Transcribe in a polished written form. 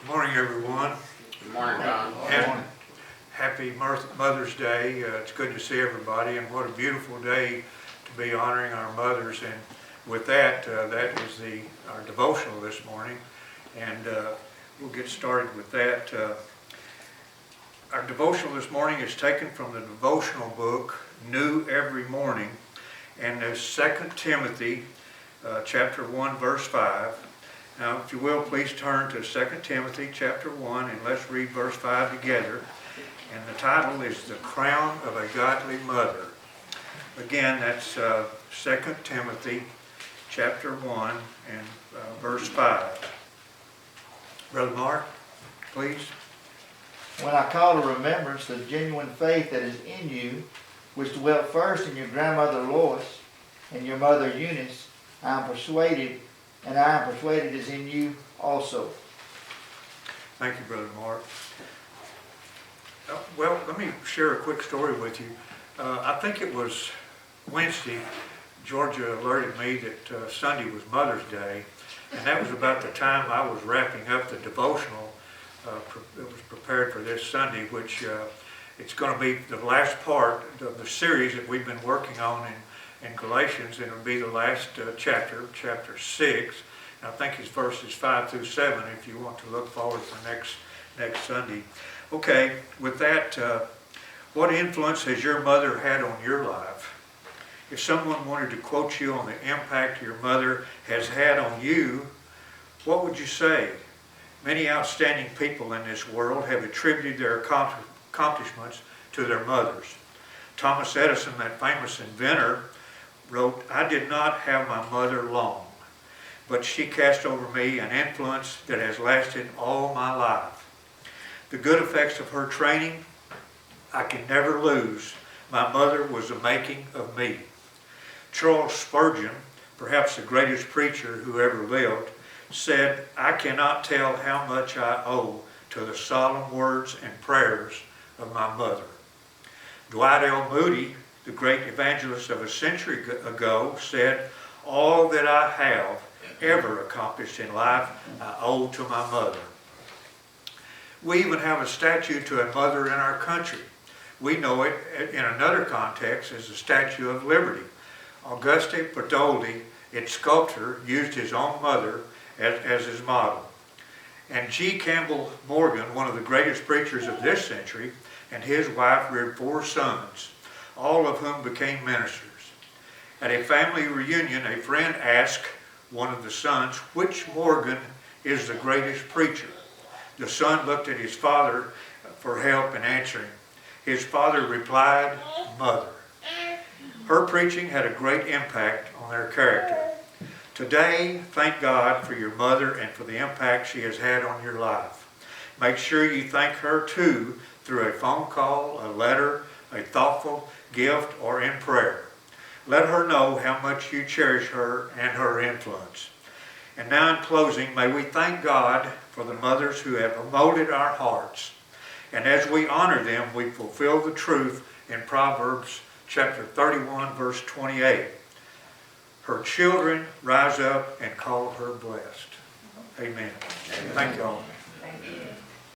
Morning, everyone. Good morning, Don. And happy Mother's Day. It's good to see everybody, and what a beautiful day to be honoring our mothers. And with that, that is our devotional this morning, and we'll get started with that. Our devotional this morning is taken from the devotional book, New Every Morning, and is 2 Timothy chapter 1, verse 5. Now, if you will, please turn to 2 Timothy chapter 1, and let's read verse 5 together. And the title is The Crown of a Godly Mother. Again, that's 2 Timothy chapter 1 and verse 5. Brother Mark, please. When I call to remembrance the genuine faith that is in you, which dwelt first in your grandmother Lois and your mother Eunice, I am persuaded is in you also. Thank you, Brother Mark. Well, let me share a quick story with you. I think it was Wednesday, Georgia alerted me that Sunday was Mother's Day, and that was about the time I was wrapping up the devotional that was prepared for this Sunday, which it's going to be the last part of the series that we've been working on in Galatians, and it'll be the last chapter 6. And I think it's verses 5 through 7 if you want to look forward for next Sunday. Okay, with that, what influence has your mother had on your life? If someone wanted to quote you on the impact your mother has had on you, what would you say? Many outstanding people in this world have attributed their accomplishments to their mothers. Thomas Edison, that famous inventor, wrote, "I did not have my mother long, but she cast over me an influence that has lasted all my life. The good effects of her training I can never lose. My mother was the making of me." Charles Spurgeon, perhaps the greatest preacher who ever lived, said, "I cannot tell how much I owe to the solemn words and prayers of my mother." Dwight L. Moody, the great evangelist of a century ago, said, "All that I have ever accomplished in life I owe to my mother." We even have a statue to a mother in our country. We know it in another context as the Statue of Liberty. Auguste Bartholdi, its sculptor, used his own mother as his model. And G. Campbell Morgan, one of the greatest preachers of this century, and his wife reared 4 sons, all of whom became ministers. At a family reunion, a friend asked one of the sons, "Which Morgan is the greatest preacher?" The son looked at his father for help in answering. His father replied, "Mother." Her preaching had a great impact on their character. Today, thank God for your mother and for the impact she has had on your life. Make sure you thank her too through a phone call, a letter, a thoughtful gift, or in prayer. Let her know how much you cherish her and her influence. And now in closing, may we thank God for the mothers who have molded our hearts. And as we honor them, we fulfill the truth in Proverbs chapter 31, verse 28. Her children rise up and call her blessed. Amen. Thank you all. Thank you.